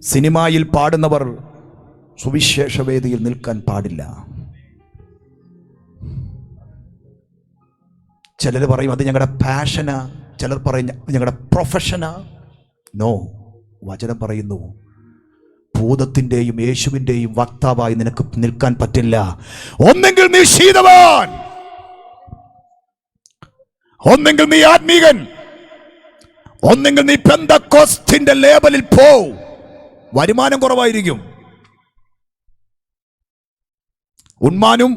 സിനിമയിൽ പാടുന്നവർ സുവിശേഷ വേദിയിൽ നിൽക്കാൻ പാടില്ല. ചിലർ പറയും അത് ഞങ്ങളുടെ പാഷനാ, ചിലർ പറയും ഞങ്ങളുടെ പ്രൊഫഷനാ. നോ, വചനം പറയുന്നു ഭൂതത്തിൻ്റെയും യേശുവിൻ്റെയും വക്താവായി നിനക്ക് നിൽക്കാൻ പറ്റില്ല. ഒന്നെങ്കിൽ നീ ശീതവാൻ, ഒന്നെങ്കിൽ നീ ആത്മീകൻ, ഒന്നെങ്കിൽ നീ പെന്തക്കോസ്തിന്റെ ലേബലിൽ പോ. വരുമാനം കുറവായിരിക്കും, ഉണ്മാനും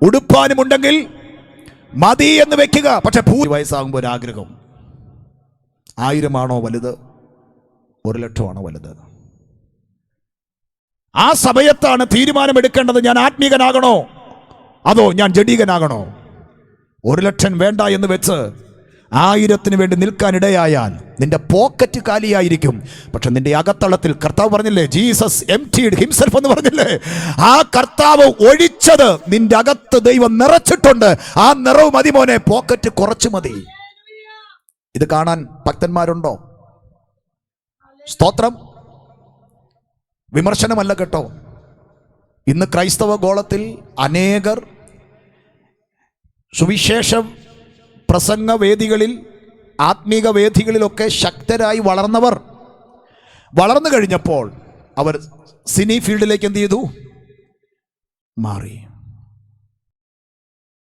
ഉടുപ്പാനും ഉണ്ടെങ്കിൽ മതി എന്ന് വെക്കുക. പക്ഷെ 20 ഒരാഗ്രഹം 1000 വലുത്, 1,00,000 വലുത്. ആ സമയത്താണ് തീരുമാനമെടുക്കേണ്ടത്. ഞാൻ ആത്മീകനാകണോ അതോ ഞാൻ ജഡീകനാകണോ? 1,00,000 വേണ്ട എന്ന് വെച്ച് 1000 വേണ്ടി നിൽക്കാനിടയായാൽ നിന്റെ പോക്കറ്റ് കാലിയായിരിക്കും. പക്ഷെ നിന്റെ അകത്തളത്തിൽ കർത്താവ് പറഞ്ഞില്ലേ, ജീസസ് എംപ്റ്റീഡ് ഹിംസെൽഫ് എന്ന് പറഞ്ഞില്ലേ, ആ കർത്താവ് ഒഴിച്ചത് നിന്റെ അകത്ത് ദൈവം നിറച്ചിട്ടുണ്ട്. ആ നിറവ് മതി മോനെ, പോക്കറ്റ് കുറച്ച് മതി. ഇത് കാണാൻ ഭക്തന്മാരുണ്ടോ? സ്തോത്രം. വിമർശനമല്ല കേട്ടോ. ഇന്ന് ക്രൈസ്തവ ഗോളത്തിൽ അനേകർ സുവിശേഷ പ്രസംഗ വേദികളിൽ, ആത്മീക വേദികളിലൊക്കെ ശക്തരായി വളർന്നവർ വളർന്നു കഴിഞ്ഞപ്പോൾ അവർ സിനി ഫീൽഡിലേക്ക് എന്ത് ചെയ്തു? മാറി.